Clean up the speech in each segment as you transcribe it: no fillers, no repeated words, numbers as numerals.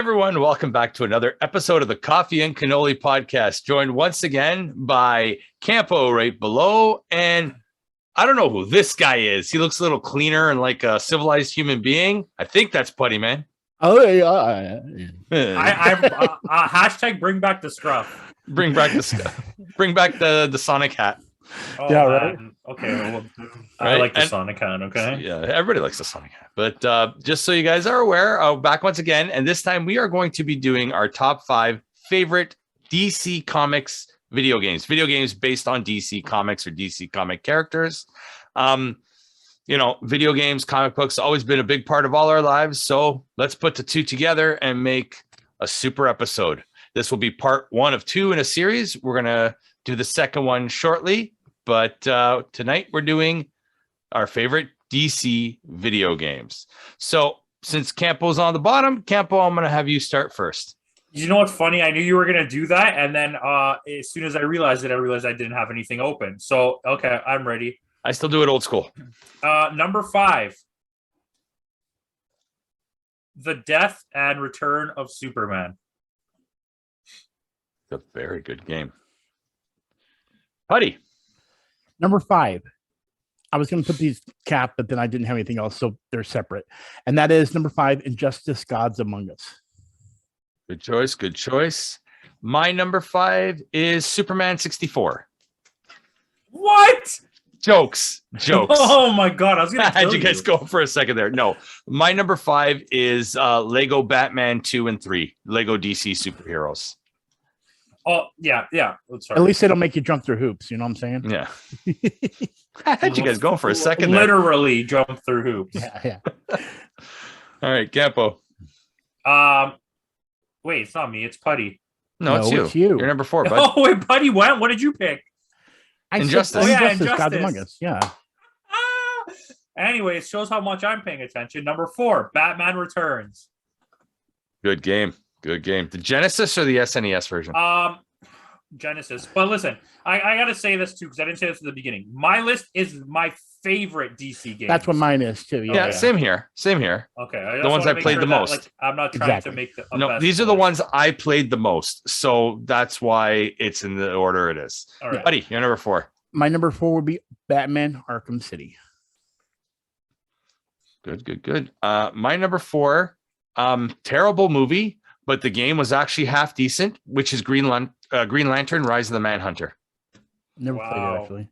Everyone, welcome back to another episode of the Coffee and Cannoli podcast, joined once again by Campo right below. And I don't know who this guy is. He looks a little cleaner and like a civilized human being. I think that's Putty, man. Oh, yeah. Hashtag bring back the scruff. Bring back the Sonic hat. Oh, Yeah, man. right. Okay, well, I Right? like the And- Sonic hat, okay? Yeah, everybody likes the Sonic hat. But just so you guys are aware, back once again, and this time we are going to be doing our top 5 favorite DC Comics video games based on DC Comics or DC comic characters. Video games, comic books, always been a big part of all our lives. So let's put the two together and make a super episode. This will be part 1 of 2 in a series. We're going to do the second one shortly. But tonight we're doing our favorite DC video games. So since Campo's on the bottom, Campo, I'm going to have you start first. You know what's funny? I knew you were going to do that. And then as soon as I realized it, I realized I didn't have anything open. So, okay, I'm ready. I still do it old school. Number 5. The Death and Return of Superman. It's a very good game. Putty. Number 5. I was going to put these cap, but then I didn't have anything else, so they're separate. And that is number 5, Injustice: Gods Among Us. Good choice. Good choice. My number 5 is Superman 64. What? Jokes. Oh, my God. I was going I to had kill you guys go for a second there. No, my number 5 is Lego Batman 2 and 3, Lego DC superheroes. Oh, yeah. Sorry. At least they don't make you jump through hoops. You know what I'm saying? Yeah. I had you guys going for a second there. Literally jump through hoops. Yeah. All right, Campo. Wait, it's not me. It's Putty. No, it's you. it's you. You're number 4, bud. Oh, wait, Putty went. What did you pick? I said Injustice. Oh, yeah, Injustice: Gods Injustice. Among Us. Yeah. Ah! Anyway, it shows how much I'm paying attention. Number 4, Batman Returns. Good game. Good game. The Genesis or the SNES version? Genesis. But listen, I got to say this too, because I didn't say this at the beginning. My list is my favorite DC game. That's what mine is, too. yeah, yeah. Same here. Okay. The ones I played the most. Like, I'm not trying to make the No, best these are the choice. ones I played the most. So that's why it's in the order it is. All right. Buddy, you're number 4. My number 4 would be Batman: Arkham City. Good. My number 4, terrible movie, but the game was actually half decent, which is Green Lantern: Rise of the Manhunter. Never played Wow. it, actually.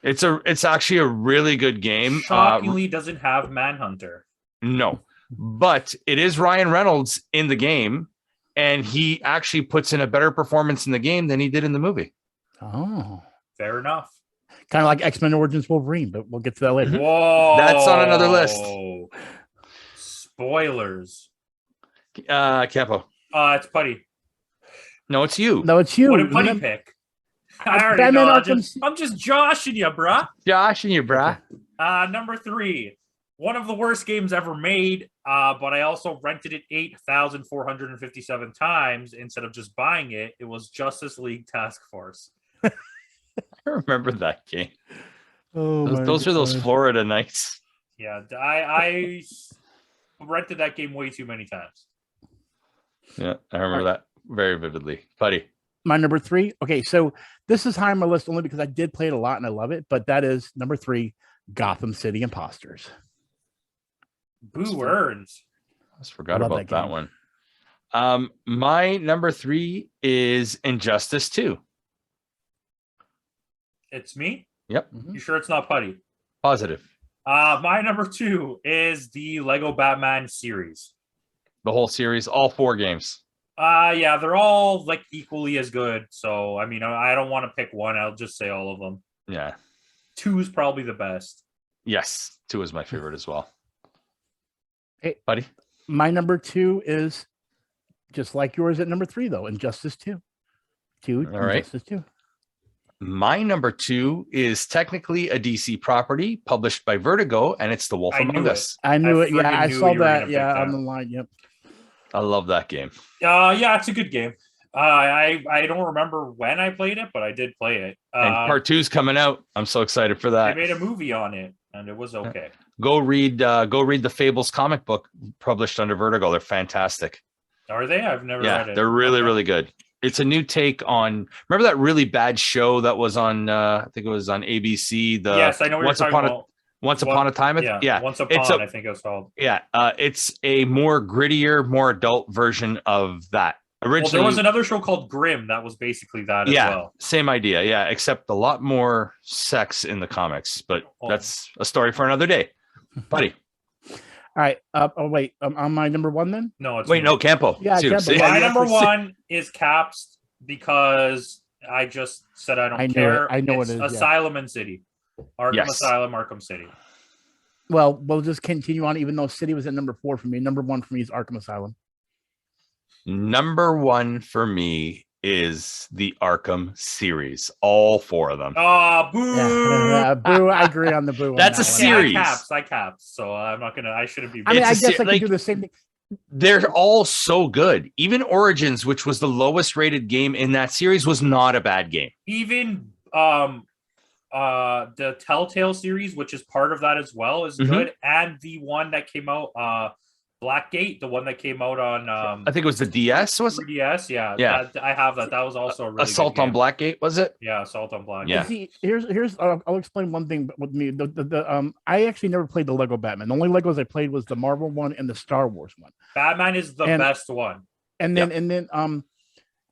It's actually a really good game. Shockingly doesn't have Manhunter. No, but it is Ryan Reynolds in the game, and he actually puts in a better performance in the game than he did in the movie. Oh. Fair enough. Kind of like X-Men Origins Wolverine, but we'll get to that later. Whoa. That's on another list. Spoilers. Campo. It's Putty. No, it's you. No, it's you. What did Putty Remember- pick? I already Batman know. Arkham I'm just joshing you, bruh. Josh and you, brah. Number 3, one of the worst games ever made, but I also rented it 8,457 times instead of just buying it. It was Justice League Task Force. I remember that game. Oh, Those are those Florida nights. Yeah, I rented that game way too many times. Yeah, I remember that very vividly. Buddy. My number 3. Okay, so this is high on my list only because I did play it a lot and I love it, but that is number 3, Gotham City Imposters. Boo earns. I just forgot Love about that that game. one. My number 3 is Injustice 2. It's me? Yep. You sure it's not Putty? Positive. My number 2 is the Lego Batman series. The whole series, all 4 games. Yeah, they're all like equally as good. So, I mean, I don't want to pick one. I'll just say all of them. Yeah. 2 is probably the best. Yes. 2 is my favorite as well. Hey, Buddy. My number 2 is just like yours at number 3, though, Injustice 2. All right. Injustice 2. My number 2 is technically a DC property published by Vertigo, and it's The Wolf I Among knew Us. I knew it. Yeah, friggin' I knew saw you were that. gonna Yeah, pick on that. the line. Yep. I love that game. Yeah, it's a good game. I don't remember when I played it, but I did play it. And part 2's coming out. I'm so excited for They that. made a movie on it, and it was okay. Go read the Fables comic book published under Vertigo. They're fantastic. Are they? I've never Yeah, read it. they're really, Okay. really good. It's a new take on. Remember that really bad show that was on? I think it was on ABC. The Yes, I know what you're talking about. Once Upon a Time. Yeah, Yeah, Once it's Upon, I think it was called. it's a more grittier, more adult version of that. Well, there Originally, was another show called Grimm that was basically that as well. same idea. Yeah, except a lot more sex in the comics. But Oh. that's a story for another day, buddy. All right. Wait. On my number one then. No, it's Wait, no, Campo. Yeah, Too. Campo. See? Yeah, my you number actually- one is Caps because I just said I don't I know care. it. I know it's it is, yeah. Asylum and City. Arkham Yes. Asylum, Arkham City. Well, we'll just continue on. Even though City was at number 4 for me, number 1 for me is Arkham Asylum. Number one for me is the Arkham series, all 4 of them. Oh, boo! Yeah, boo. I agree on the boo. on That's a that one. series. I caps. So I'm not gonna. I shouldn't be. I mean, It's I a guess se- I could like- do the same thing. They're all so good. Even Origins, which was the lowest rated game in that series, was not a bad game. Even the Telltale series, which is part of that as well, is Mhm. good. And the one that came out, Blackgate, the one that came out on I think it was the DS, was it? 3DS. Yeah, Yeah. I have that. That was also a really Assault good on game. Blackgate, was it? Yeah, Assault on Blackgate. Yeah. See, here's I'll explain one thing with me. I actually never played the Lego Batman. The only Legos I played was the Marvel one and the Star Wars one. Batman is the And- best one. And then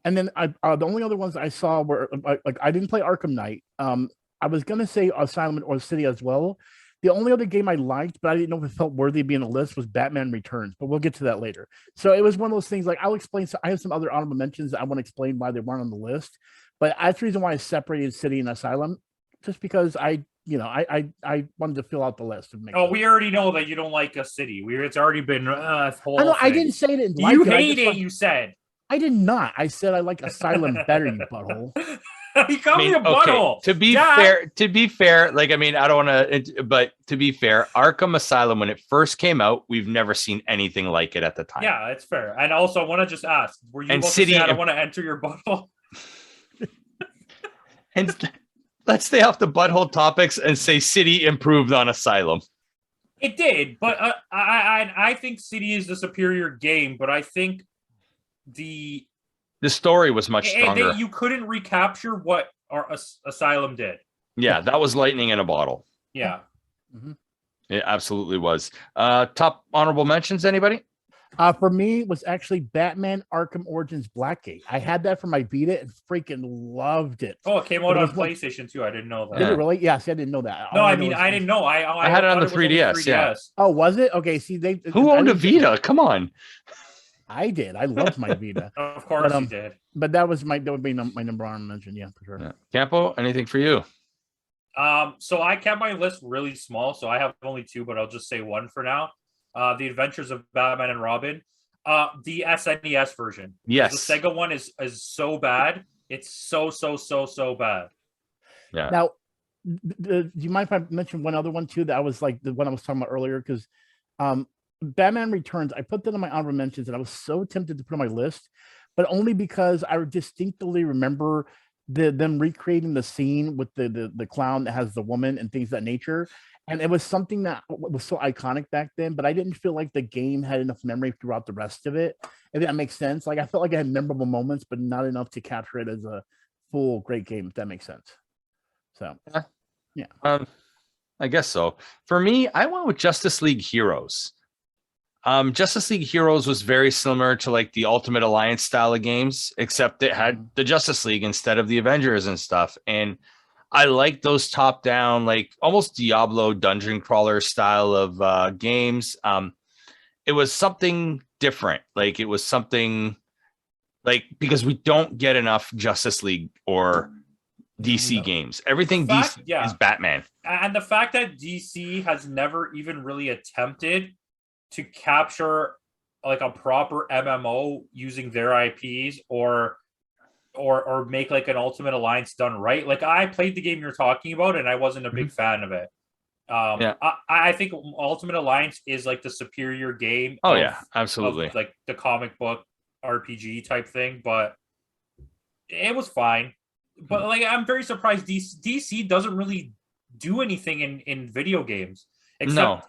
the only other ones I saw were like I didn't play Arkham Knight. I was gonna say Asylum or City as well. The only other game I liked, but I didn't know if it felt worthy of being on the list, was Batman Returns. But we'll get to that later. So it was one of those things. Like I'll explain. So I have some other honorable mentions that I want to explain why they weren't on the list. But that's the reason why I separated City and Asylum, just because I wanted to fill out the list. Oh, we already know that you don't like a city. It's already been whole I know. I thing. didn't say it. Didn't You like it. I hate just it. You said. I did not. I said I like Asylum better. You butthole. You called me a butthole. To be fair, like I mean, I don't want to, but to be fair, Arkham Asylum when it first came out, we've never seen anything like it at the time. Yeah, it's fair. And also, I want to just ask: were you And about City to say I don't and- want to enter your butthole? And let's stay off the butthole topics and say City improved on Asylum. It did, but I think City is the superior game. But I think the story was much stronger. you couldn't recapture what our Asylum did. Yeah, that was lightning in a bottle. Yeah. It absolutely was. Top honorable mentions, anybody? For me, it was actually Batman Arkham Origins Blackgate. I had that for my Vita and freaking loved it. Oh, it came But out it on was one- PlayStation 2. I didn't know that. Did it really? Yes, I didn't know that. No, All I know mean is- I didn't know. I had it on thought the was only 3DS, yeah. Oh, was it? Okay, see, Who I owned a didn't- Vita? Come on. I did. I loved my Vita. Of course But, you did. But that would be my number one mention. Yeah, for sure. Yeah. Campo, anything for you? So I kept my list really small, so I have only 2, but I'll just say 1 for now. The Adventures of Batman and Robin. The SNES version. Yes. The Sega one is so bad. It's so bad. Yeah. Now, do you mind if I mention one other one too? That was like the one I was talking about earlier, because Batman Returns. I put that on my honorable mentions, and I was so tempted to put on my list, but only because I distinctly remember them recreating the scene with the clown that has the woman and things of that nature. And it was something that was so iconic back then, but I didn't feel like the game had enough memory throughout the rest of it. If that makes sense. Like I felt like I had memorable moments, but not enough to capture it as a full great game, if that makes sense. So I guess so. For me, I went with Justice League Heroes. Justice League Heroes was very similar to like the Ultimate Alliance style of games, except it had the Justice League instead of the Avengers and stuff. And I like those top down, like almost Diablo dungeon crawler style of games. It was something different. Like it was something like, because we don't get enough Justice League or DC games. Everything DC is Batman. And the fact that DC has never even really attempted to capture like a proper MMO using their IPs or make like an Ultimate Alliance done right. Like I played the game you're talking about and I wasn't a big fan of it. I think Ultimate Alliance is like the superior game. Oh yeah, absolutely. Of, like the comic book RPG type thing, but it was fine. But like I'm very surprised DC doesn't really do anything in video games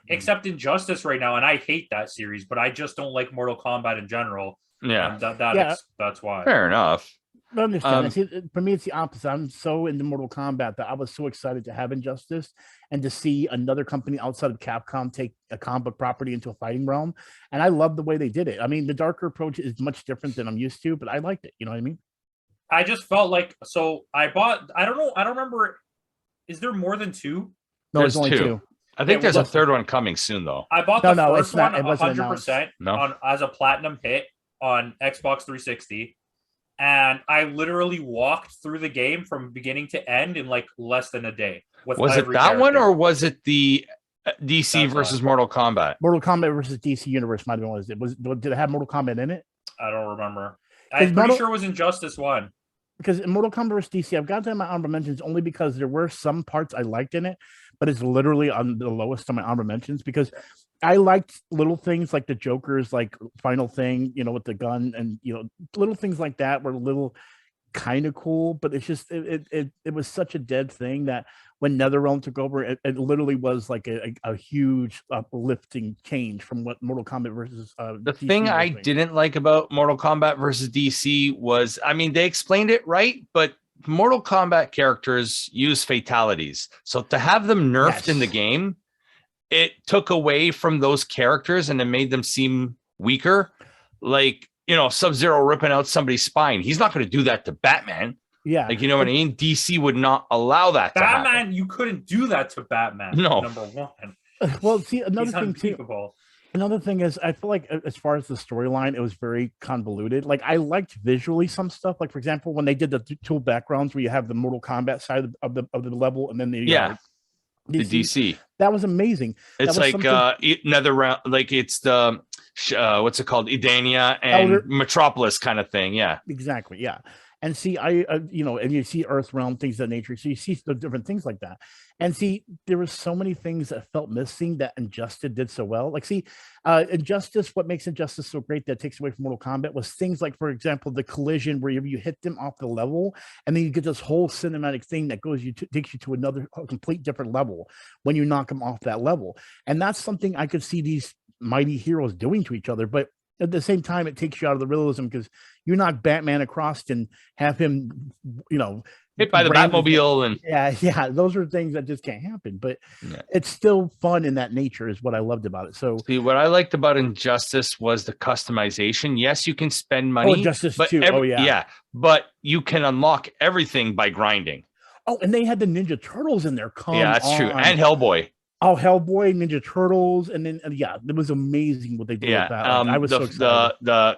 except Injustice right now, and I hate that series, but I just don't like Mortal Kombat in general. Yeah. And Yeah. that's why. Fair enough. I understand. See, for me, it's the opposite. I'm so into Mortal Kombat that I was so excited to have Injustice and to see another company outside of Capcom take a comic book property into a fighting realm. And I love the way they did it. I mean, the darker approach is much different than I'm used to, but I liked it. You know what I mean? I just felt like, so I bought, I don't know, I don't remember. Is there more than 2? No, There's it's only 2. I think Okay, there's well, a third one coming soon, though. I bought No, the no, first it's not- one it wasn't announced. 100% No? on as a platinum hit on Xbox 360. And I literally walked through the game from beginning to end in like less than a day. With Was it every that one, character. or was it the DC That's versus one. Mortal Kombat? Mortal Kombat versus DC Universe might have been what it was. Did it have Mortal Kombat in it? I don't remember. I'm Because pretty sure it was Injustice 1. Because in Mortal Kombat versus DC, I've got that in my honorable mentions only because there were some parts I liked in it, but it's literally on the lowest of my honorable mentions because I liked little things like the Joker's like final thing, you know, with the gun and little things like that were a little kind of cool, but it's just it was such a dead thing that when NetherRealm took over, it literally was like a huge uplifting change from what Mortal Kombat versus The DC thing I was. didn't like about Mortal Kombat versus DC was, I mean, they explained it right, but Mortal Kombat characters use fatalities. So to have them nerfed in the Yes. game, it took away from those characters and it made them seem weaker. Like, Sub-Zero ripping out somebody's spine. He's not going to do that to Batman. Yeah, Like, you know what I mean? DC would not allow that to happen. Batman, you couldn't do that to Batman. No. Number one. well, see, another He's thing too. unbeatable. Another thing is, I feel like as far as the storyline, it was very convoluted. Like I liked visually some stuff. Like for example, when they did the two backgrounds where you have the Mortal Kombat side of the level, and then the the DC. That was amazing. It's was like NetherRealm, like it's the what's it called, Edania and Metropolis kind of thing. Yeah, exactly. Yeah. And see, and you see Earth Realm, things of that nature. So you see the different things like that. And see, there were so many things that felt missing that Injustice did so well. Like, see, Injustice, what makes Injustice so great that takes away from Mortal Kombat was things like, for example, the collision where you hit them off the level, and then you get this whole cinematic thing that takes you to another complete different level when you knock them off that level. And that's something I could see these mighty heroes doing to each other. But at the same time, it takes you out of the realism because you knock Batman across and have him, hit by the Batmobile, and yeah, those are things that just can't happen. But it's still fun in that nature, is what I loved about it. So, see, what I liked about Injustice was the customization. Yes, you can spend money. Injustice but 2. but you can unlock everything by grinding. Oh, and they had the Ninja Turtles in there. That's true, and Hellboy. Oh, Hellboy, Ninja Turtles, and then it was amazing what they did with that. I was so excited.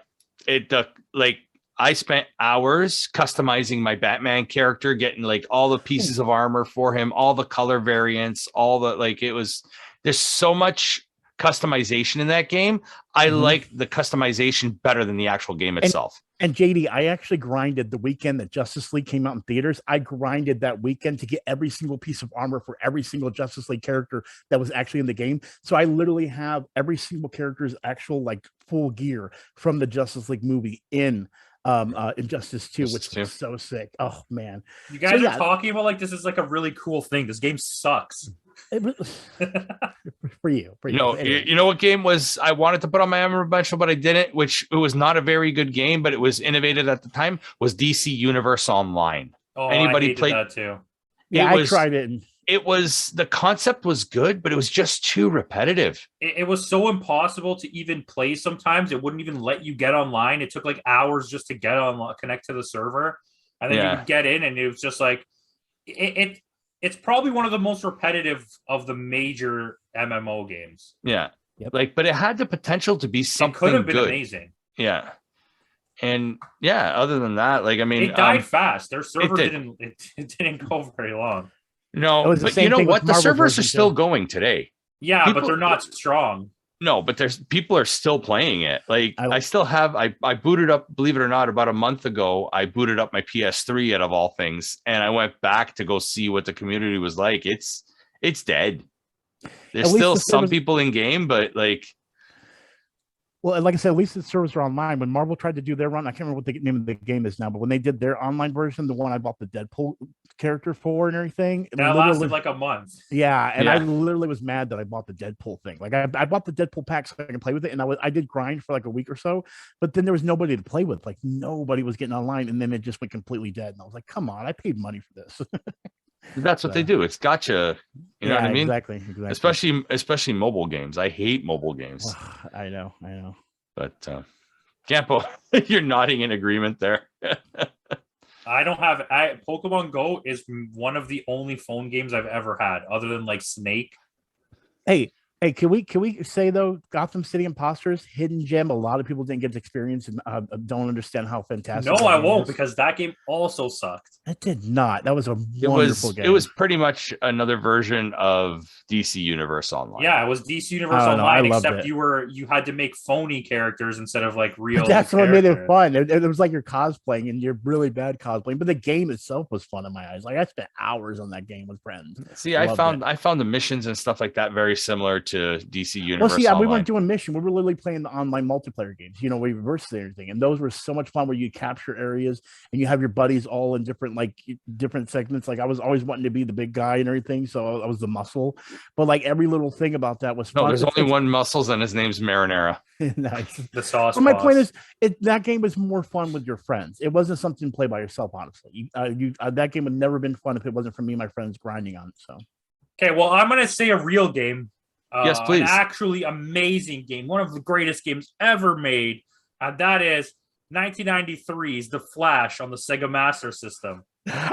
I spent hours customizing my Batman character, getting like all the pieces of armor for him, all the color variants, there's so much customization in that game. I like the customization better than the actual game itself. And JD, I actually grinded the weekend that Justice League came out in theaters. I grinded that weekend to get every single piece of armor for every single Justice League character that was actually in the game. So I literally have every single character's actual like full gear from the Justice League movie in Injustice 2, which is so sick. Oh man, you guys are talking about like this is like a really cool thing. This game sucks. For you. Anyway. You know what game was I wanted to put on my honorable mention, but I didn't, which it was not a very good game, but it was innovative at the time, was DC Universe Online. Oh, Anybody I hated played that too? Yeah, I tried it. It was, the concept was good, but it was just too repetitive. It was so impossible to even play sometimes. It wouldn't even let you get online. It took like hours just to get on, connect to the server. And then you would get in and it was just like, it's probably one of the most repetitive of the major MMO games. Yeah. Yep. But it had the potential to be something good. It could have been amazing. Yeah. And other than that, it died fast. Their server didn't go very long. No, but you know what? The servers are still going today. Yeah, but they're not strong. No, but people are still playing it. I still have, I booted up, believe it or not, about a month ago, I booted up my PS3 out of all things. And I went back to go see what the community was like. It's dead. There's still some people in game, but Well, like I said, at least the servers are online. When Marvel tried to do their run, I can't remember what the name of the game is now, but when they did their online version, the one I bought the Deadpool character for and everything, That lasted like a month. yeah, and I Yeah. literally was mad that I bought the Deadpool thing. Like I bought the Deadpool pack so I can play with it, and I did grind for like a week or so, but then there was nobody to play with. Like nobody was getting online, and then it just went completely dead. And I was like, come on, I paid money for this. That's what they do. It's gotcha. You know yeah, what I mean? exactly. Especially mobile games. I hate mobile games. I know. But Campo, you're nodding in agreement there. I don't have Pokemon Go is one of the only phone games I've ever had, other than like Snake. Hey, can we say though, Gotham City Imposters, hidden gem? A lot of people didn't get to experience and don't understand how fantastic. No, I won't, because that game also sucked. It did not. That was a wonderful game. It was pretty much another version of DC Universe Online. Yeah, it was DC Universe Online, except you had to make phony characters instead of like real. But that's what made it fun. It was like you're cosplaying and you're really bad cosplaying, but the game itself was fun in my eyes. Like I spent hours on that game with friends. See, I found the missions and stuff like that very similar to DC Universe. Well, see, Online. we weren't doing mission. We were literally playing the online multiplayer games. You know, we reversed everything, and those were so much fun. Where you capture areas and you have your buddies all in different segments. Like I was always wanting to be the big guy and everything, so I was the muscle. But like every little thing about that was fun. No, there's only one muscles, and his name's Marinara. Nice. The sauce. But my point is, that game was more fun with your friends. It wasn't something to play by yourself. Honestly, that game would never been fun if it wasn't for me and my friends grinding on it. So, okay, well, I'm gonna say a real game. Yes, please. An actually amazing game, one of the greatest games ever made, and that is 1993's The Flash on the Sega Master System.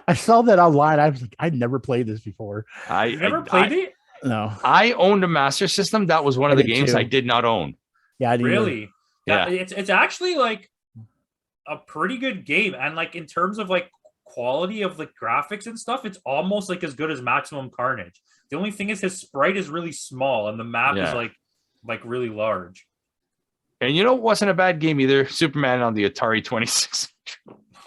I saw that online. I was like, I'd never played this before. You never played it? No. I owned a Master System. That was one of the games too. I did not own. Yeah, I didn't. Really? Yeah. It's actually like a pretty good game, and like in terms of like quality of the graphics and stuff, it's almost like as good as Maximum Carnage. The only thing is his sprite is really small and the map is like really large. And you know, it wasn't a bad game either. Superman on the Atari 26.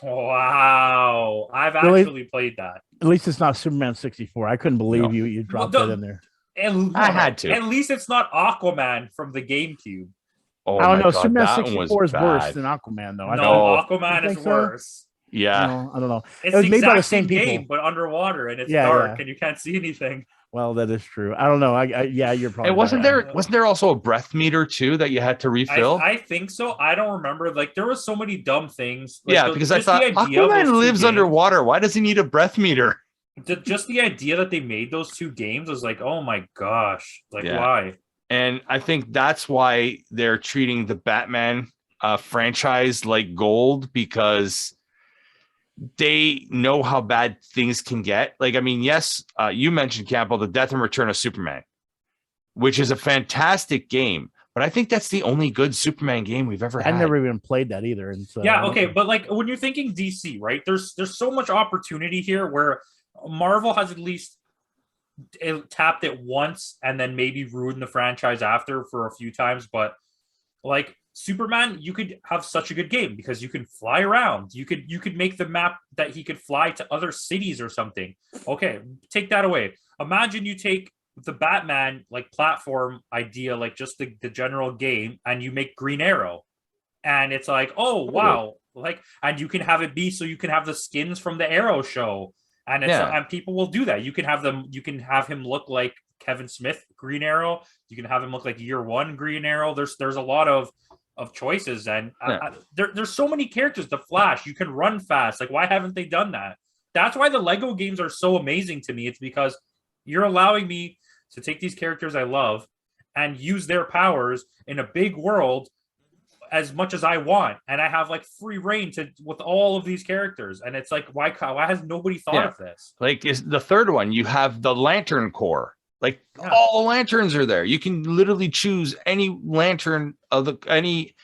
Wow, I've actually played that. At least it's not Superman 64. I couldn't believe you dropped that in there. I had to. At least it's not Aquaman from the GameCube. Oh, I don't know. God, Superman 64 is worse than Aquaman, though. Aquaman is worse. Yeah, no, I don't know. It's it was the made by the exact same people, game, but underwater, and it's dark, and you can't see anything. Well, that is true. I don't know. Yeah, you're probably. And wasn't there also a breath meter too that you had to refill? I think so. I don't remember. Like there was so many dumb things. Like, because I thought Aquaman lives underwater. Why does he need a breath meter? Just the idea that they made those two games was like, oh my gosh, why? And I think that's why they're treating the Batman franchise like gold, because they know how bad things can get. Like, I mean, yes, you mentioned, Campo, the Death and Return of Superman, which is a fantastic game. But I think that's the only good Superman game we've ever had. I never even played that either. And so, yeah, okay, but like when you're thinking DC, right? There's so much opportunity here where Marvel has at least tapped it once and then maybe ruined the franchise after for a few times. But like Superman, you could have such a good game because you can fly around. You could make the map that he could fly to other cities or something. Okay, take that away. Imagine you take the Batman like platform idea, like just the general game, and you make Green Arrow. And it's like, oh wow, like, and you can have it be so you can have the skins from the Arrow show. And and people will do that. You can have him look like Kevin Smith Green Arrow. You can have him look like Year One Green Arrow. There's a lot of choices, and there's so many characters. The Flash, you can run fast. Like, why haven't they done that? That's why the Lego games are so amazing to me. It's because you're allowing me to take these characters I love and use their powers in a big world as much as I want, and I have like free reign with all of these characters. And it's like, why has nobody thought of this? Like, is the third one, you have the Lantern Corps. Like all lanterns are there. You can literally choose any lantern of any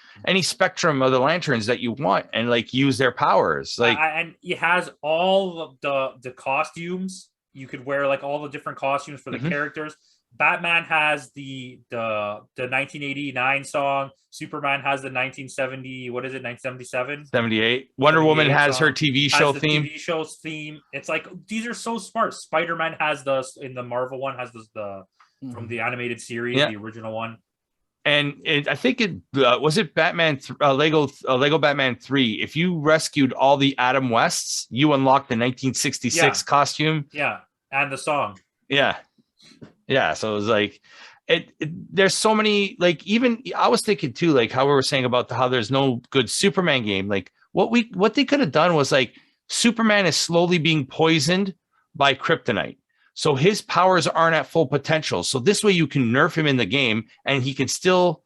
spectrum of the lanterns that you want and like use their powers. Like, and it has all of the costumes. You could wear like all the different costumes for the characters. Batman has the 1989 song. Superman has the 1970, what is it, 1977? 78. Wonder Woman has her TV show theme. TV show's theme. It's like, these are so smart. Spider-Man has in the Marvel one, has the from the animated series, the original one. I think it was it Batman Lego Batman 3. If you rescued all the Adam Wests, you unlocked the 1966 costume. Yeah, and the song. Yeah. So it was like there's so many, like, even I was thinking too, like how we were saying about how there's no good Superman game. Like what they could have done was, like, Superman is slowly being poisoned by kryptonite. So his powers aren't at full potential. So this way you can nerf him in the game and he can still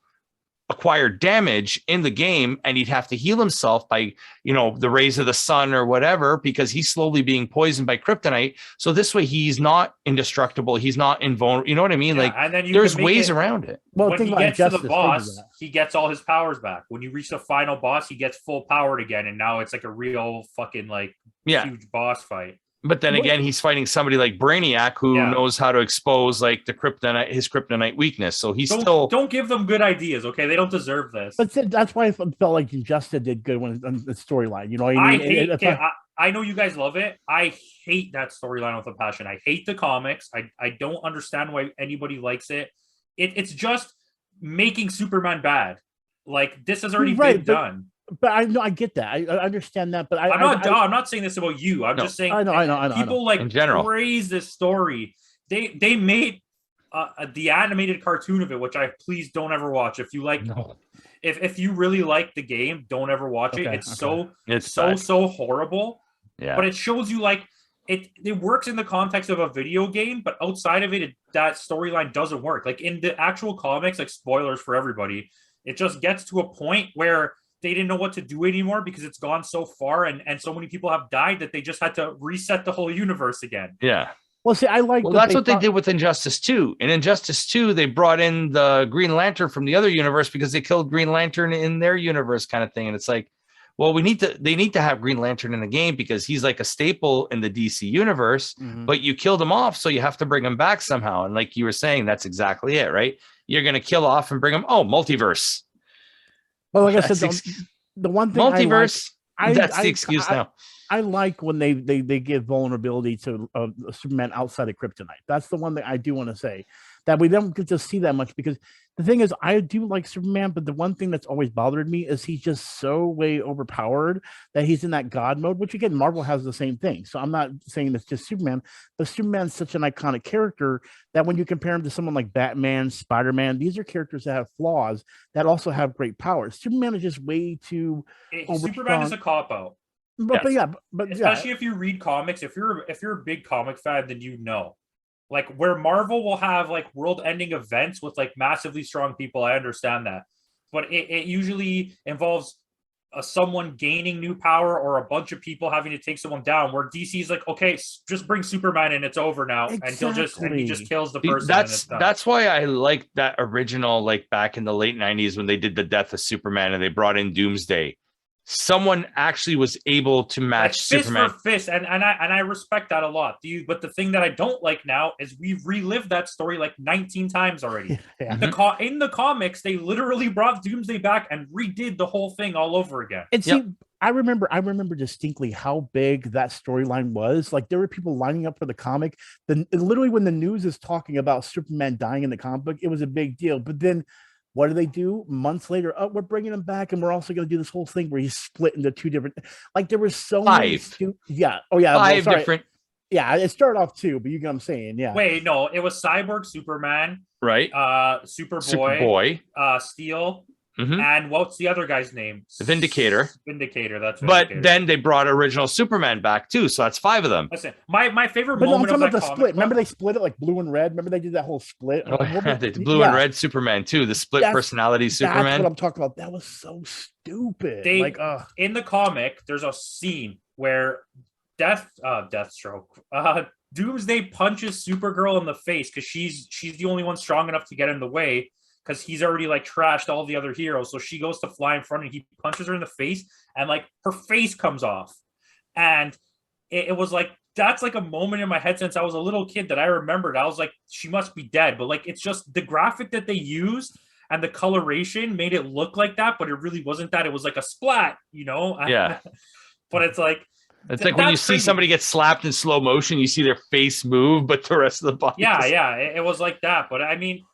acquire damage in the game, and he'd have to heal himself by, the rays of the sun or whatever, because he's slowly being poisoned by kryptonite. So this way he's not indestructible. He's not invulnerable. You know what I mean? Yeah, like, and then there's ways around it. Well, when he gets to the boss, he gets all his powers back. When you reach the final boss, he gets full powered again. And now it's like a real fucking huge boss fight. But then again, he's fighting somebody like Brainiac who knows how to expose, like, his kryptonite weakness. So he's don't give them good ideas, okay? They don't deserve this. But that's why I felt like Injustice did good when the storyline. You know what I mean? I know you guys love it. I hate that storyline with a passion. I hate the comics. I don't understand why anybody likes it. It's just making Superman bad. Like, this has already been done. But I know, I get that. I understand that. But I'm not saying this about you. I'm just saying I know. People like in general praise this story. They made the animated cartoon of it, which please don't ever watch. If you like, if you really like the game, don't ever watch it. It's so horrible. Yeah. But it shows you, like, it works in the context of a video game, but outside of it, that storyline doesn't work. Like, in the actual comics, like, spoilers for everybody, it just gets to a point where they didn't know what to do anymore because it's gone so far and so many people have died that they just had to reset the whole universe again. Yeah. Well, see, that's what they did with Injustice 2. In Injustice 2, they brought in the Green Lantern from the other universe because they killed Green Lantern in their universe, kind of thing. And it's like, well, they need to have Green Lantern in the game because he's like a staple in the DC universe, but you killed him off. So you have to bring him back somehow. And like you were saying, that's exactly it, right? You're going to kill off and bring him. Oh, multiverse. Well, like I said, the one thing multiverse. That's the excuse now. I like when they give vulnerability to Superman outside of kryptonite. That's the one that I do want to say, that we don't get to see that much, because the thing is, I do like Superman, but the one thing that's always bothered me is he's just so way overpowered that he's in that God mode, which again, Marvel has the same thing. So I'm not saying it's just Superman, but Superman's such an iconic character that when you compare him to someone like Batman, Spider-Man, these are characters that have flaws that also have great powers. Superman is just way too Superman is a cop-out. But especially if you read comics, if you're a big comic fan, then you know. Like, where Marvel will have like world-ending events with like massively strong people, I understand that, but it usually involves someone gaining new power or a bunch of people having to take someone down. Where DC's like, okay, just bring Superman and it's over now, and he just kills the person. That's why I like that original, like back in the late 90s when they did the Death of Superman and they brought in Doomsday. Someone actually was able to match Superman. Fist for fist, and I respect that a lot. But the thing that I don't like now is we've relived that story like 19 times already. Yeah. In the comics, they literally brought Doomsday back and redid the whole thing all over again. And see, I remember distinctly how big that storyline was. Like, there were people lining up for the comic. Literally, when the news is talking about Superman dying in the comic book, it was a big deal. But then, what do? Months later, we're bringing him back, and we're also going to do this whole thing where he's split into two different. Like, there was so many. Five different. Yeah, it started off two, but you know what I'm saying. Yeah. Wait, no, it was Cyborg, Superman, right? Superboy, Steel. And what's the other guy's name? Vindicator. That's But then they brought original Superman back too, so that's 5 of them. Listen, my favorite moment of that the split. Remember they split it like blue and red. Remember they did that whole split. They did blue and red Superman too. The split personality Superman. That's what I'm talking about. That was so stupid. In the comic, there's a scene where Deathstroke, Doomsday punches Supergirl in the face because she's the only one strong enough to get in the way, because he's already like trashed all the other heroes. So she goes to fly in front and he punches her in the face, and like her face comes off. And it was like, that's like a moment in my head since I was a little kid that I remembered. I was like, she must be dead. But like, it's just the graphic that they used and the coloration made it look like that, but it really wasn't that. It was like a splat, you know? Yeah. But it's like when you see somebody get slapped in slow motion, you see their face move, but the rest of the body. Yeah. It was like that. But I mean,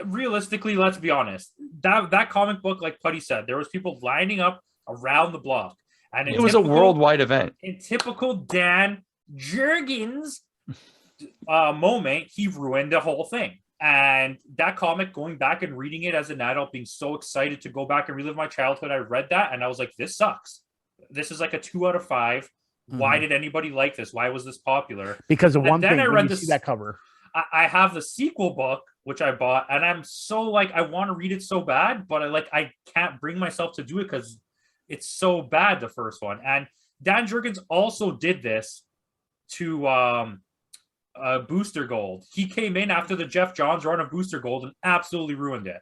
realistically, let's be honest. That comic book, like Putty said, there was people lining up around the block, and It was a worldwide event. In typical Dan Jurgens moment, he ruined the whole thing. And that comic, going back and reading it as an adult, being so excited to go back and relive my childhood, I read that and I was like, this sucks. This is like a 2 out of 5. Why did anybody like this? Why was this popular? Because of one thing, I read see that cover. I have the sequel book, which I bought, and I'm so like, I want to read it so bad, but I can't bring myself to do it because it's so bad, the first one. And Dan Jurgens also did this to Booster Gold. He came in after the Jeff Johns run of Booster Gold and absolutely ruined it.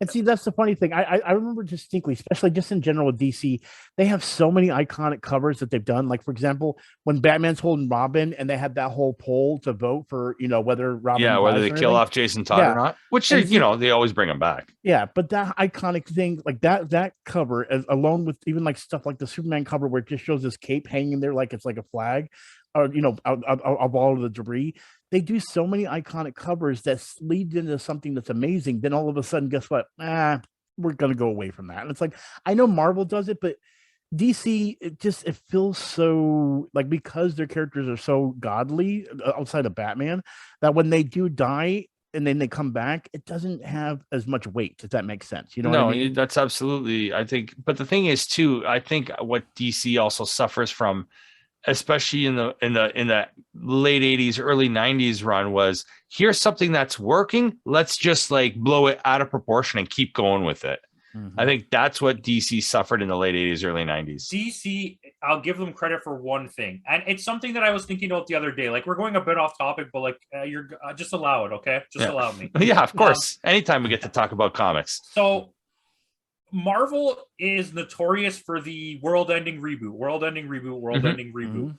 And see, that's the funny thing. I remember distinctly, especially just in general with DC, they have so many iconic covers that they've done. Like, for example, when Batman's holding Robin and they had that whole poll to vote for, whether Robin. Yeah, whether they kill off Jason Todd or not, which is, they always bring him back. Yeah, but that iconic thing, like that cover, alone with even like stuff like the Superman cover where it just shows this cape hanging there like it's like a flag, or of all of the debris. They do so many iconic covers that lead into something that's amazing. Then all of a sudden, guess what? We're gonna go away from that. And it's like, I know Marvel does it, but DC, it feels so like, because their characters are so godly outside of Batman, that when they do die and then they come back, it doesn't have as much weight, if that makes sense. You know what I mean? That's absolutely, I think. But the thing is too, I think what DC also suffers from, especially in the late 80s, early 90s run, was, here's something that's working, let's just like blow it out of proportion and keep going with it. I think that's what DC suffered in the late 80s, early 90s. DC, I'll give them credit for one thing, and it's something that I was thinking about the other day. Like, we're going a bit off topic, but like, you're just allow it, okay? Allow me. Yeah, of course. Anytime we get to talk about comics. So Marvel is notorious for the world-ending reboot. Okay?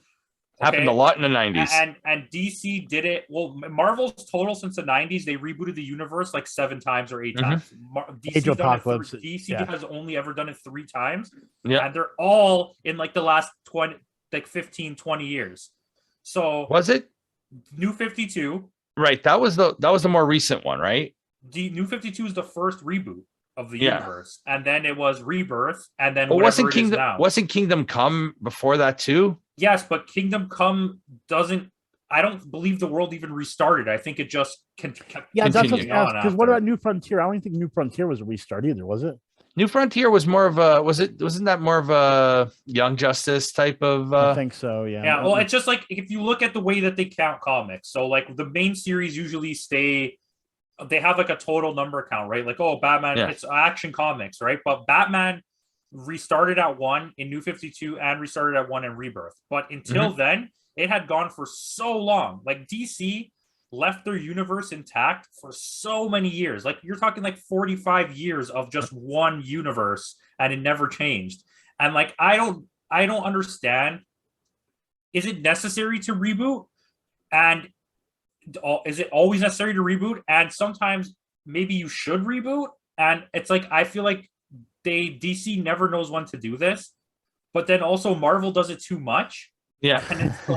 Happened a lot in the 90s. And DC did it. Well, Marvel's total since the 90s, they rebooted the universe like 7 times or 8 times. DC has only ever done it 3 times. Yeah. And they're all in like the last 15, 20 years. So was it New 52? Right. That was the more recent one, right? The New 52 is the first reboot of the universe, and then it was Rebirth, and then wasn't Kingdom Come before that too? Yes, but Kingdom Come doesn't. I don't believe the world even restarted. I think it just kept. Yeah, that's because what about New Frontier? I don't think New Frontier was a restart either, was it? New Frontier was more of a wasn't that more of a Young Justice type of? I think so. Yeah. Yeah. Well, it's just like, if you look at the way that they count comics, so like the main series usually stay. They have like a total number count, right? Like, oh, Batman, it's Action Comics, right? But Batman restarted at 1 in New 52 and restarted at 1 in Rebirth. But until then, it had gone for so long. Like, DC left their universe intact for so many years. Like, you're talking like 45 years of just one universe, and it never changed. And like, I don't understand. Is it necessary to reboot? And is it always necessary to reboot? And sometimes maybe you should reboot. And it's like, I feel like DC never knows when to do this, but then also Marvel does it too much. Yeah. And it's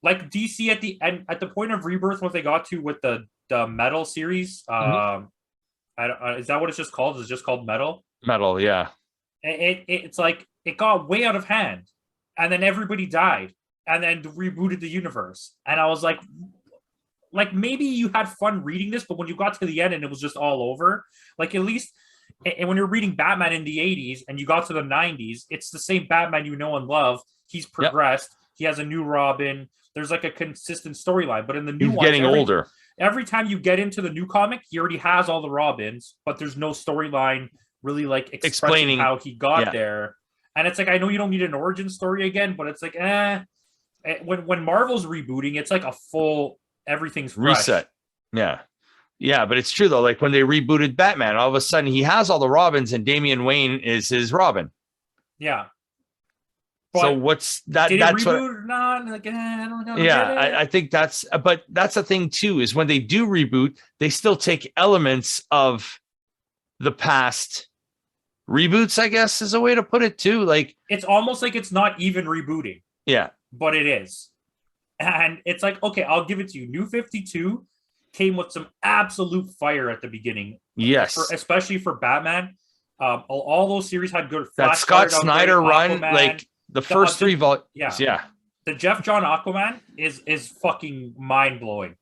like DC at the end, at the point of Rebirth, what they got to with the Metal series. Is that what it's just called? Is it just called Metal? Metal, yeah. It's like, it got way out of hand, and then everybody died, and then rebooted the universe. And I was like maybe you had fun reading this, but when you got to the end and it was just all over, like, at least, and when you're reading Batman in the 80s and you got to the 90s, it's the same Batman you know and love. He's progressed. He has a new Robin. There's like a consistent storyline. But in the new one, getting older. Every time you get into the new comic, he already has all the Robins, but there's no storyline really like explaining how he got there. And it's like, I know you don't need an origin story again, but it's like, when Marvel's rebooting, it's like a full, everything's fresh. Reset. Yeah, but it's true though. Like, when they rebooted Batman, all of a sudden he has all the Robins, and Damian Wayne is his Robin. Yeah. But so what's that? Did that's it reboot or not? Like, I don't know. Yeah, I think that's. But that's the thing too, is when they do reboot, they still take elements of the past reboots, I guess is a way to put it too. Like, it's almost like it's not even rebooting. Yeah. But it is. And it's like, okay, I'll give it to you. New 52 came with some absolute fire at the beginning. Yes. Especially for Batman. All those series had good. That Flash Scott started out Snyder great, run, Aquaman. like the first three volumes. Yeah. The Jeff John Aquaman is fucking mind blowing.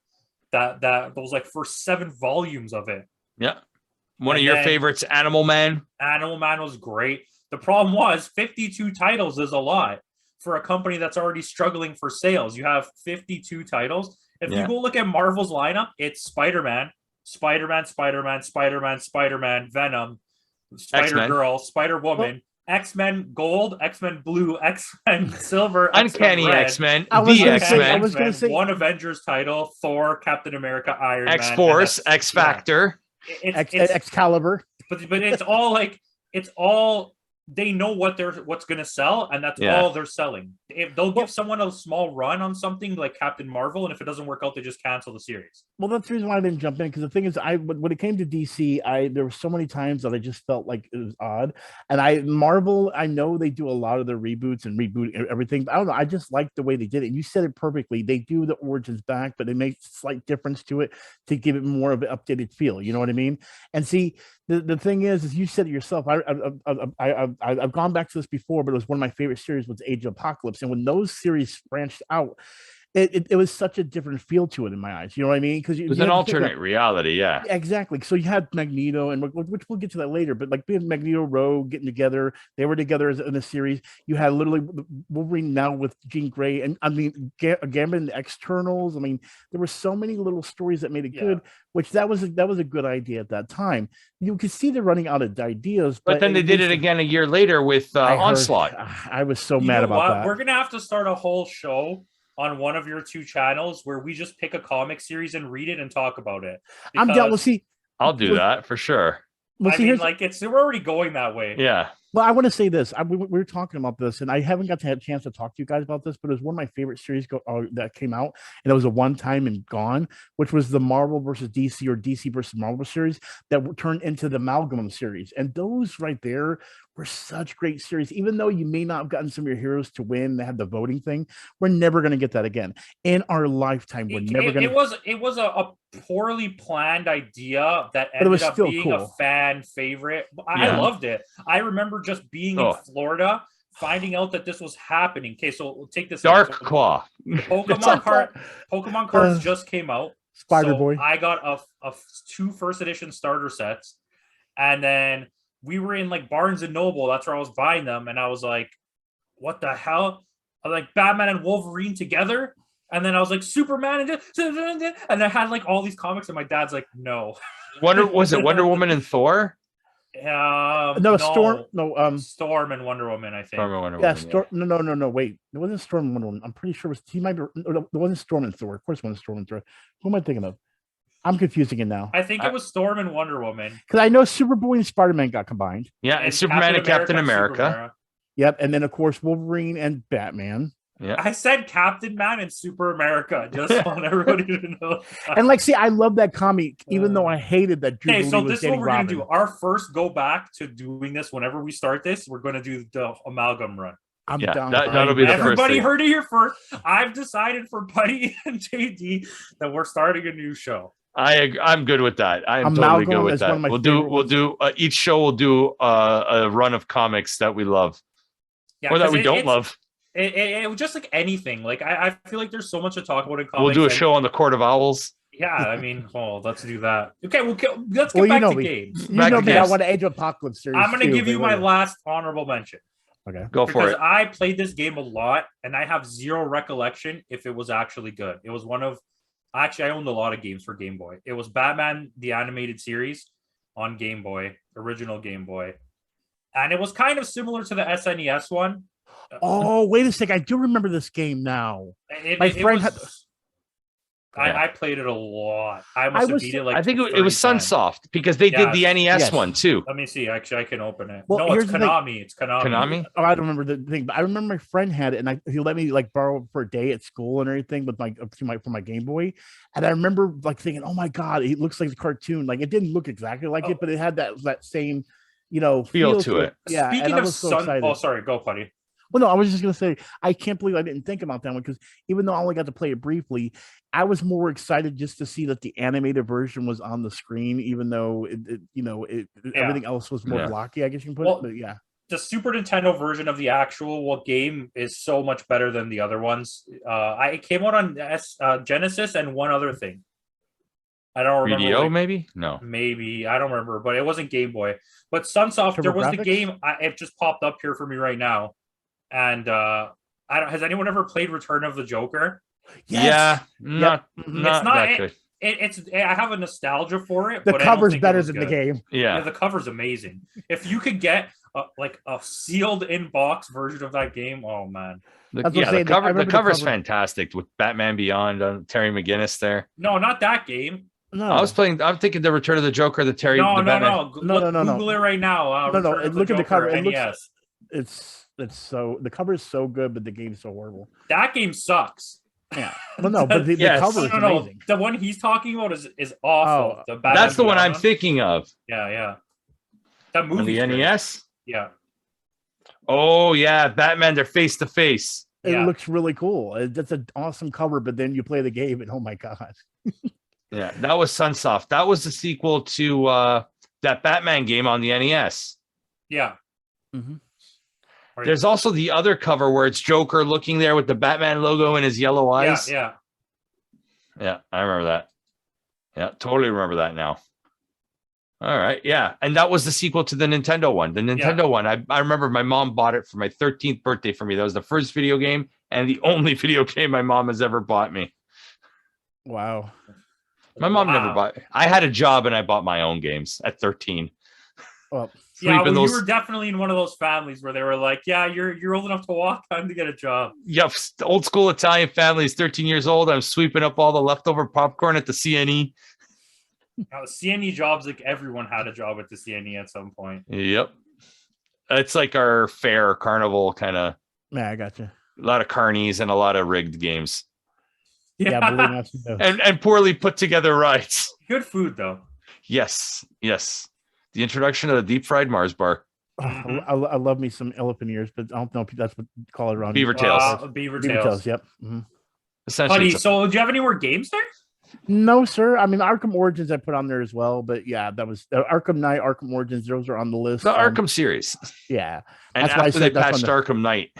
That those like first 7 volumes of it. Yeah. One of your favorites, Animal Man. Animal Man was great. The problem was 52 titles is a lot for a company that's already struggling for sales. You have 52 titles. If you go look at Marvel's lineup, it's Spider-Man, Spider-Man, Venom, Spider-Girl, Spider-Woman, X-Men Gold, X-Men Blue, X-Men Silver, Uncanny X-Men, X-Men, I was going to say one Avengers title, Thor, Captain America, Iron Man, X-Force, X-Factor, Excalibur. But it's all like they know what's going to sell, and that's all they're selling. If they'll give someone a small run on something like Captain Marvel, and if it doesn't work out, they just cancel the series. Well, that's the reason why I didn't jump in, because the thing is, when it came to DC, there were so many times that I just felt like it was odd. And Marvel, I know they do a lot of their reboots and reboot everything, but I don't know, I just like the way they did it. You said it perfectly. They do the origins back, but they make slight difference to it to give it more of an updated feel. You know what I mean? And see, the thing is you said it yourself. I've gone back to this before, but it was one of my favorite series was Age of Apocalypse. And when those series branched out, it was such a different feel to it in my eyes. You know what I mean? Because it was an alternate reality. Yeah, exactly. So you had Magneto, and which we'll get to that later. But like being Magneto, Rogue getting together, they were together in a series. You had literally Wolverine now with Jean Grey, and I mean Gambit and the Externals. I mean, there were so many little stories that made it good. Which that was a good idea at that time. You could see they're running out of ideas. But then they did it again a year later with Onslaught. I was so mad about that. We're gonna have to start a whole show on one of your 2 channels where we just pick a comic series and read it and talk about it. I'm down. We'll see. I'll do that for sure. We're already going that way. Yeah. Well, I want to say this. We were talking about this, and I haven't got to have a chance to talk to you guys about this, but it was one of my favorite series that came out, and it was a one-time and gone, which was the Marvel versus DC or DC versus Marvel series that turned into the Amalgam series. And those right there were such great series. Even though you may not have gotten some of your heroes to win, they had the voting thing, we're never going to get that again in our lifetime. We're never going to. It was a poorly planned idea that ended up being a fan favorite. I loved it. I remember just being in Florida, finding out that this was happening. Okay, so we'll take this. Dark Claw. Pokemon cards just came out. Spider-Boy. I got a 2 first edition starter sets, and then we were in like Barnes and Noble. That's where I was buying them, and I was like, "What the hell?" I was like Batman and Wolverine together, and then I was like Superman and I had like all these comics, and my dad's like, "No." Was it Wonder Woman and Thor? Storm and Wonder Woman, I think. Storm and Wonder Woman, no, wait. It wasn't Storm and Wonder Woman. I'm pretty sure it wasn't Storm and Thor. Of course it wasn't Storm and Thor. Who am I thinking of? I'm confusing it now. I think it was Storm and Wonder Woman. Because I know Superboy and Spider-Man got combined. Yeah, and Superman and Captain America. Yep, and then of course Wolverine and Batman. Yeah, I said Captain Man and Super America. Just want everybody to know. And like, see, I love that comic, even though I hated that. Okay, so this is what we're gonna do. Our first go back to doing this. Whenever we start this, we're gonna do the Amalgam run. I'm down. That'll be the Everybody heard it here first. I've decided for Putty and JD that we're starting a new show. I'm good with that. I'm totally good with that. We'll do each show. We'll do a run of comics that we love, or that we don't love. It was just like anything. Like I feel like there's so much to talk about in comics. We'll do a show on the Court of Owls. Yeah, I mean, let's do that. Okay, let's get back to games. You know me. I want an Age of Apocalypse series. I'm going to give you my last honorable mention. Okay, go for it. Because I played this game a lot, and I have zero recollection if it was actually good. It was one of actually I owned a lot of games for Game Boy. It was Batman the Animated Series on Game Boy, original Game Boy, and it was kind of similar to the SNES one. Oh, wait a sec. I do remember this game now. My friend had. I played it a lot. I must have beat it like. I think it was Sunsoft because they did the NES one too. Let me see. Actually, I can open it. Well, no, it's Konami. It's Konami. Konami. Oh, I don't remember the thing, but I remember my friend had it, and he let me like borrow it for a day at school and everything with for my Game Boy. And I remember like thinking, "Oh my god, it looks like the cartoon." Like it didn't look exactly like it, but it had that same, feel to it. Yeah. Speaking of sorry, go Putty. Well, no, I was just gonna say I can't believe I didn't think about that one because even though I only got to play it briefly, I was more excited just to see that the animated version was on the screen, even though everything else was more Yeah. blocky. I guess you can put Well, it, but yeah. The Super Nintendo version of the actual game is so much better than the other ones. It came out on Genesis and one other thing. I don't remember. 3DO maybe? No. Maybe I don't remember, but it wasn't Game Boy. But Sunsoft, there was the TurboGrafx? game. It just popped up here for me right now, and I don't. Has anyone ever played Return of the Joker? Yeah, Yep. not It's not that good. It's. I have a nostalgia for it. The but I don't cover's think it better was than the good. game. Yeah, Yeah, the cover's amazing. If you could get like a sealed in box version of that game, oh man. the, That's what I'm yeah, the saying, I cover, the remember the cover's cover. fantastic with Batman Beyond, Terry McGinnis there. No, not that game. No, I'm thinking the Return of the Joker, the Terry, No, the no, Batman. no. No, no. Google it right now. No, Return of look at the Joker, cover. It looks NES. it's so the cover is so good, but the game's so horrible. That game sucks. Yeah. Well, no, but the Yes. cover is No. amazing. The one he's talking about is awful. Oh, The Batman That's the one I'm Beyond thinking of. Yeah. That On movie. the NES. Yeah. Oh yeah, Batman. They're face to face. It Yeah. looks really cool. That's an awesome cover, but then you play the game and oh my god. Yeah, that was Sunsoft. That was the sequel to that Batman game on the NES. Yeah. Mhm. Right. There's also the other cover where it's Joker looking there with the Batman logo and his yellow eyes. Yeah. Yeah, I remember that. Yeah, totally remember that now. All right. Yeah. And that was the sequel to the Nintendo one. The Nintendo one, I remember my mom bought it for my 13th birthday for me. That was the first video game and the only video game my mom has ever bought me. Wow. My mom never Wow. bought. I had a job and I bought my own games at 13. Well, Yeah, Sleeping well, those. you were definitely in one of those families where they were like, "Yeah, you're old enough to walk. Time to get a job." Yep, old school Italian families, 13 years old. I'm sweeping up all the leftover popcorn at the CNE. Now, CNE jobs, like everyone had a job at the CNE at some point. Yep. It's like our fair carnival kind of, yeah, I got you. a lot of carnies and a lot of rigged games Yeah, believe me, I know. and poorly put together rides. Good food though. Yes. The introduction of the deep fried Mars bar. Oh, I love me some elephant ears, but I don't know if that's what you call it around. Beaver tails. Beaver Beaver tails. tails. Yep. Mhm. Essentially, Putty, it's a- so do you have any more games there? No, sir. I mean, Arkham Origins I put on there as well, but yeah, that was Arkham Knight, Arkham Origins. Those are on the list. the Arkham series. Yeah, And That's why I after they said that's patched on Arkham Knight.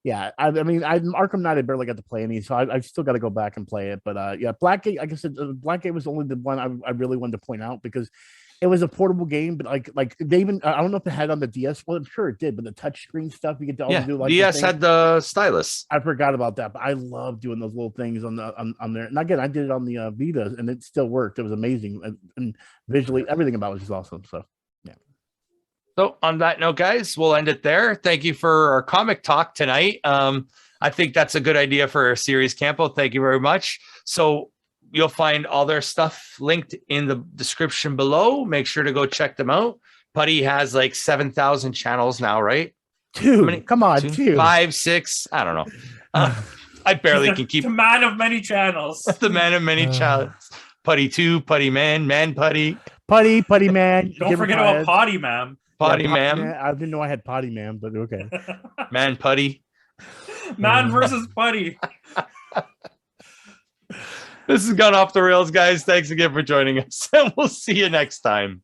yeah. I mean, Arkham Knight I barely got to play any, so I still got to go back and play it. But yeah, Blackgate. Like I said, Blackgate was only the one I really wanted to point out because it was a portable game, but like they even I don't know if it had on the DS. Well, I'm sure it did, but the touchscreen stuff you could also Yeah, do like DS the thing. had the stylus. I forgot about that, but I love doing those little things on there. And again, I did it on the Vita, and it still worked. It was amazing, and visually, everything about it was just awesome. So, yeah. So on that note, guys, we'll end it there. Thank you for our comic talk tonight. I think that's a good idea for a series, Campo. Thank you very much. So you'll find all their stuff linked in the description below. Make sure to go check them out. Putty has like 7,000 channels now, right? Come on, two. 5, 6, I don't know. I barely can keep The man of many channels. the man of many channels. Putty 2, Putty Man Putty, Putty man. Don't Give forget him about five. Potty Man. Potty Yeah, Man, I didn't know I had Potty Man, but okay. Man Putty. Man versus Putty. This has gone off the rails, guys. Thanks again for joining us, and we'll see you next time.